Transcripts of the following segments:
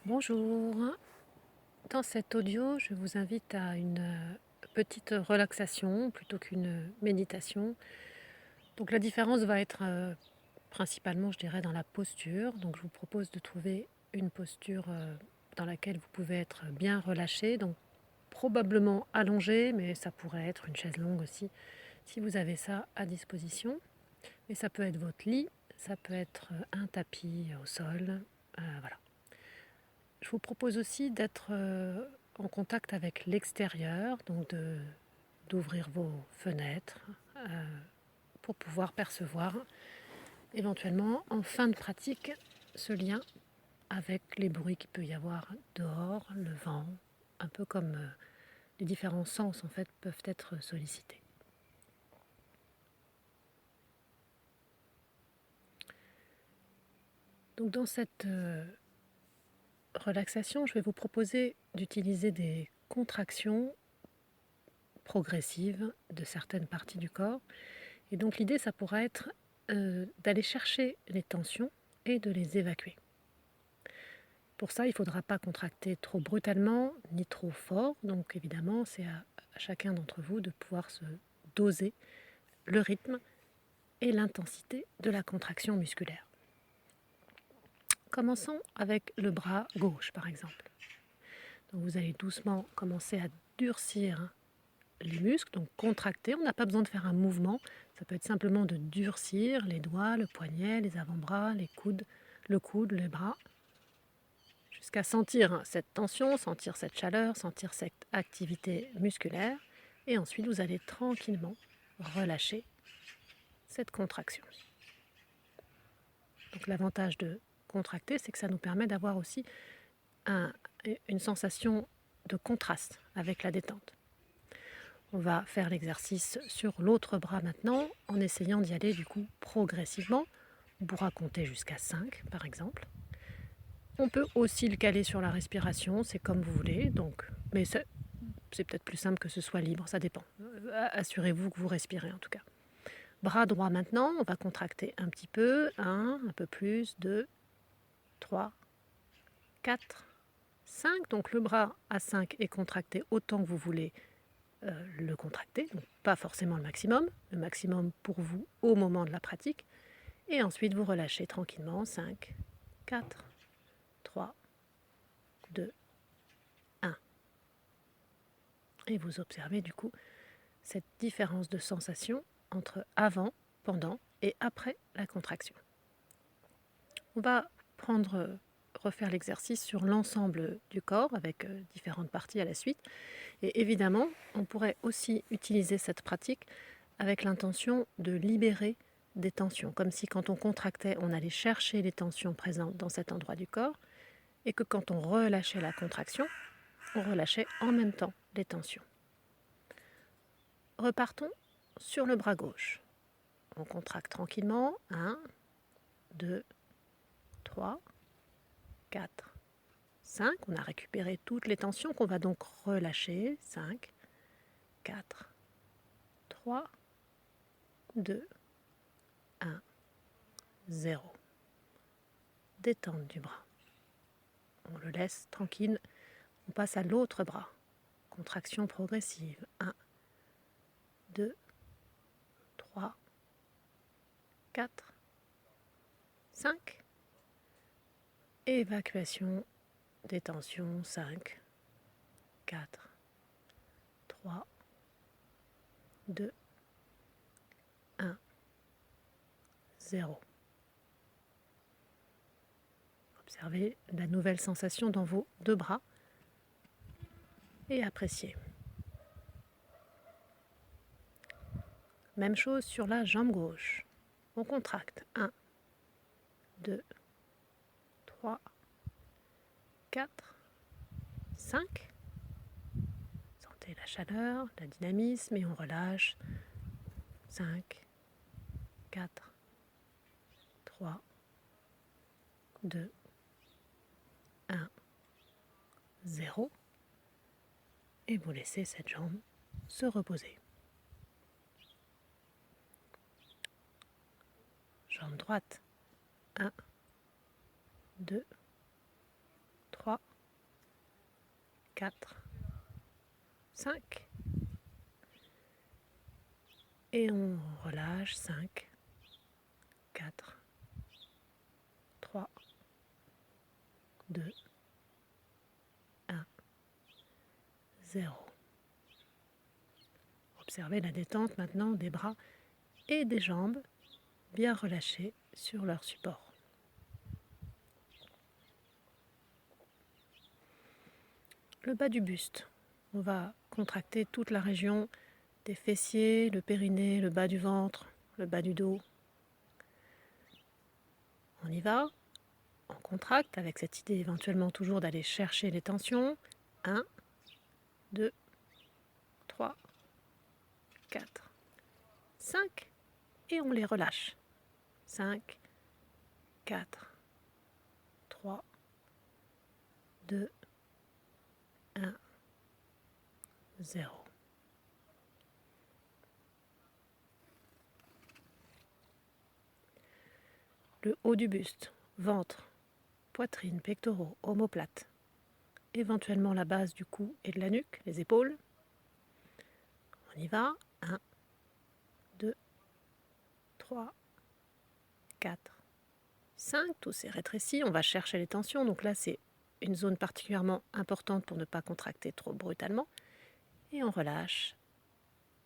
Bonjour, dans cet audio, je vous invite à une petite relaxation plutôt qu'une méditation. Donc la différence va être principalement, je dirais, dans la posture. Donc je vous propose de trouver une posture dans laquelle vous pouvez être bien relâché, donc probablement allongé, mais ça pourrait être une chaise longue aussi, si vous avez ça à disposition. Et ça peut être votre lit, ça peut être un tapis au sol, voilà. Je vous propose aussi d'être en contact avec l'extérieur, donc d'ouvrir vos fenêtres pour pouvoir percevoir éventuellement en fin de pratique ce lien avec les bruits qu'il peut y avoir dehors, le vent, un peu comme les différents sens en fait peuvent être sollicités. Donc dans cette relaxation, je vais vous proposer d'utiliser des contractions progressives de certaines parties du corps. Et donc l'idée, ça pourrait être d'aller chercher les tensions et de les évacuer. Pour ça, il ne faudra pas contracter trop brutalement ni trop fort. Donc évidemment, c'est à chacun d'entre vous de pouvoir se doser le rythme et l'intensité de la contraction musculaire. Commençons avec le bras gauche, par exemple. Donc vous allez doucement commencer à durcir les muscles, donc contracter. On n'a pas besoin de faire un mouvement. Ça peut être simplement de durcir les doigts, le poignet, les avant-bras, les coudes, le coude, les bras, jusqu'à sentir cette tension, sentir cette chaleur, sentir cette activité musculaire. Et ensuite, vous allez tranquillement relâcher cette contraction. Donc l'avantage de contracter, c'est que ça nous permet d'avoir aussi une sensation de contraste avec la détente. On va faire l'exercice sur l'autre bras maintenant, en essayant d'y aller du coup progressivement. On pourra compter jusqu'à 5 par exemple. On peut aussi le caler sur la respiration, c'est comme vous voulez, mais c'est peut-être plus simple que ce soit libre, ça dépend. Assurez-vous que vous respirez en tout cas. Bras droit maintenant, on va contracter un petit peu, 1, un peu plus, 2, 3, 4, 5. Donc le bras à 5 est contracté autant que vous voulez le contracter, donc pas forcément le maximum pour vous au moment de la pratique. Et ensuite, vous relâchez tranquillement, 5, 4, 3, 2, 1. Et vous observez du coup cette différence de sensation entre avant, pendant et après la contraction. On va refaire l'exercice sur l'ensemble du corps avec différentes parties à la suite. Et évidemment, on pourrait aussi utiliser cette pratique avec l'intention de libérer des tensions, comme si quand on contractait, on allait chercher les tensions présentes dans cet endroit du corps, et que quand on relâchait la contraction, on relâchait en même temps les tensions. Repartons sur le bras gauche. On contracte tranquillement, 1, 2, 3, 4, 5. On a récupéré toutes les tensions qu'on va donc relâcher, 5, 4, 3, 2, 1, 0. Détente du bras. On le laisse tranquille. On passe à l'autre bras. Contraction progressive. 1, 2, 3, 4, 5. Évacuation des tensions. 5, 4, 3, 2, 1, 0. Observez la nouvelle sensation dans vos deux bras et appréciez. Même chose sur la jambe gauche. On contracte. 1, 2, 3, 4, 5. Sentez la chaleur, la dynamisme et on relâche. 5, 4, 3, 2, 1, 0. Et vous laissez cette jambe se reposer. Jambe droite. 1, 2, 3, 4, 5. Et on relâche. 5, 4, 3, 2, 1, 0. Observez la détente maintenant des bras et des jambes bien relâchés sur leur support. Le bas du buste. On va contracter toute la région des fessiers, le périnée, le bas du ventre, le bas du dos. On y va. On contracte avec cette idée éventuellement toujours d'aller chercher les tensions. 1, 2, 3, 4, 5. Et on les relâche. 5, 4, 3, 2, 1, 0. Le haut du buste, ventre, poitrine, pectoraux, omoplate. Éventuellement la base du cou et de la nuque, les épaules. On y va. 1, 2, 3, 4, 5. Tout s'est rétréci. On va chercher les tensions. Donc là, c'est une zone particulièrement importante pour ne pas contracter trop brutalement. Et on relâche.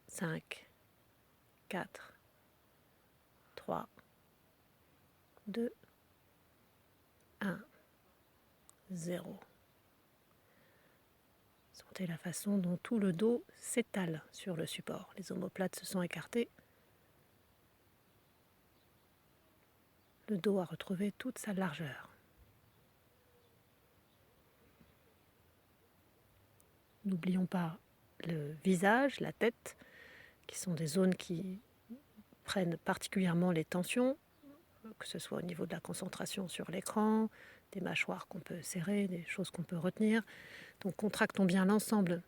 5, 4, 3, 2, 1, 0. Sentez la façon dont tout le dos s'étale sur le support. Les omoplates se sont écartées. Le dos a retrouvé toute sa largeur. N'oublions pas le visage, la tête, qui sont des zones qui prennent particulièrement les tensions, que ce soit au niveau de la concentration sur l'écran, des mâchoires qu'on peut serrer, des choses qu'on peut retenir. Donc contractons bien l'ensemble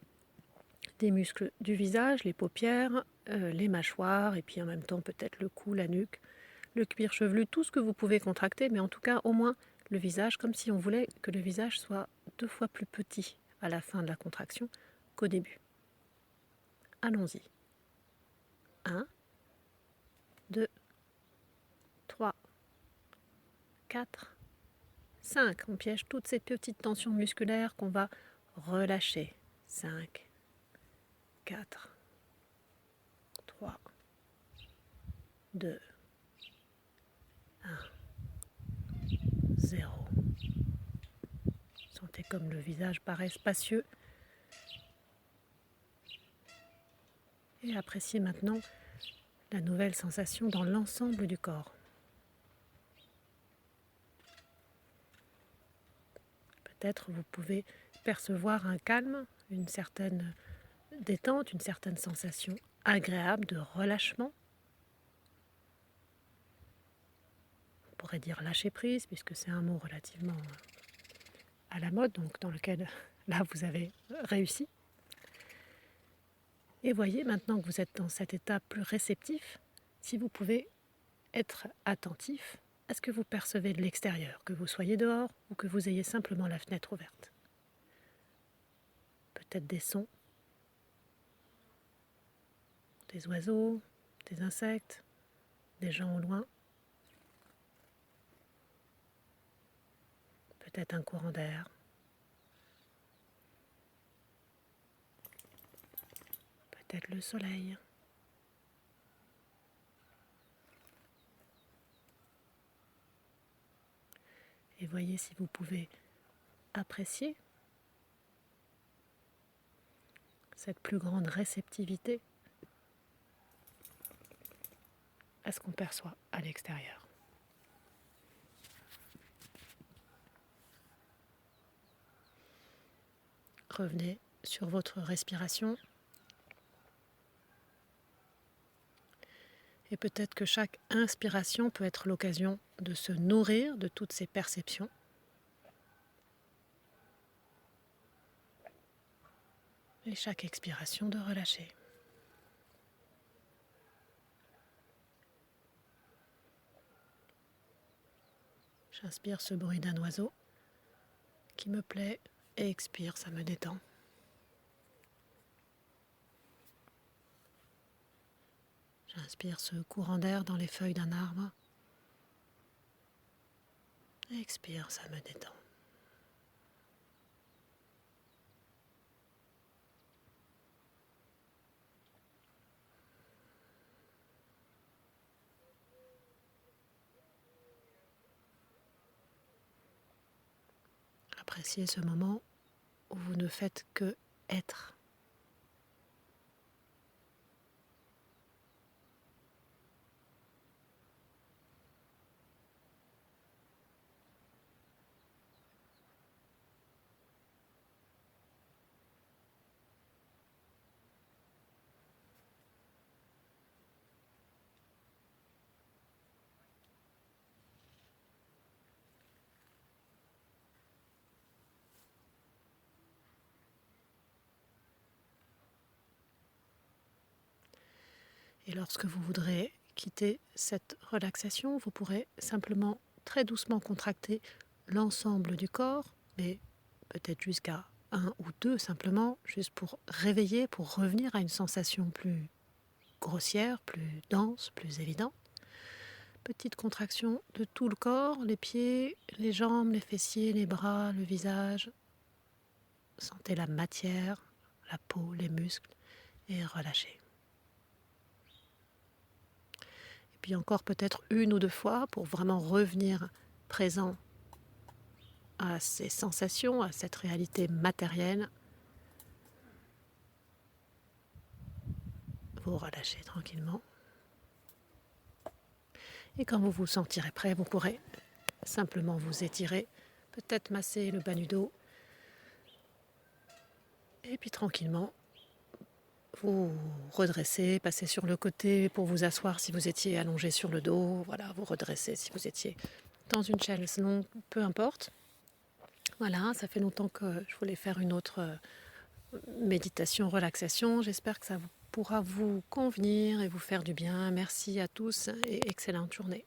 des muscles du visage, les paupières, les mâchoires, et puis en même temps peut-être le cou, la nuque, le cuir chevelu, tout ce que vous pouvez contracter, mais en tout cas au moins le visage, comme si on voulait que le visage soit 2 fois plus petit à la fin de la contraction qu'au début. Allons-y. 1, 2, 3, 4, 5. On piège toutes ces petites tensions musculaires qu'on va relâcher. 5, 4, 3, 2, 1, 0. Sentez comme le visage paraît spacieux. Et appréciez maintenant la nouvelle sensation dans l'ensemble du corps. Peut-être vous pouvez percevoir un calme, une certaine détente, une certaine sensation agréable de relâchement. On pourrait dire lâcher prise, puisque c'est un mot relativement à la mode, donc dans lequel là vous avez réussi. Et voyez maintenant que vous êtes dans cet état plus réceptif, si vous pouvez être attentif à ce que vous percevez de l'extérieur, que vous soyez dehors ou que vous ayez simplement la fenêtre ouverte. Peut-être des sons, des oiseaux, des insectes, des gens au loin. Peut-être un courant d'air. Peut-être le soleil. Et voyez si vous pouvez apprécier cette plus grande réceptivité à ce qu'on perçoit à l'extérieur. Revenez sur votre respiration. Et peut-être que chaque inspiration peut être l'occasion de se nourrir de toutes ces perceptions. Et chaque expiration de relâcher. J'inspire ce bruit d'un oiseau qui me plaît et expire, ça me détend. J'inspire ce courant d'air dans les feuilles d'un arbre. Expire, ça me détend. Appréciez ce moment où vous ne faites que être. Et lorsque vous voudrez quitter cette relaxation, vous pourrez simplement très doucement contracter l'ensemble du corps, mais peut-être jusqu'à 1 ou 2 simplement, juste pour réveiller, pour revenir à une sensation plus grossière, plus dense, plus évidente. Petite contraction de tout le corps, les pieds, les jambes, les fessiers, les bras, le visage. Sentez la matière, la peau, les muscles et relâchez. Et puis encore peut-être 1 ou 2 fois pour vraiment revenir présent à ces sensations, à cette réalité matérielle. Vous relâchez tranquillement. Et quand vous vous sentirez prêt, vous pourrez simplement vous étirer, peut-être masser le bas du dos. Et puis tranquillement, vous redressez, passez sur le côté pour vous asseoir si vous étiez allongé sur le dos. Voilà, vous redressez si vous étiez dans une chaise longue, peu importe. Voilà, ça fait longtemps que je voulais faire une autre méditation, relaxation. J'espère que ça pourra vous convenir et vous faire du bien. Merci à tous et excellente journée.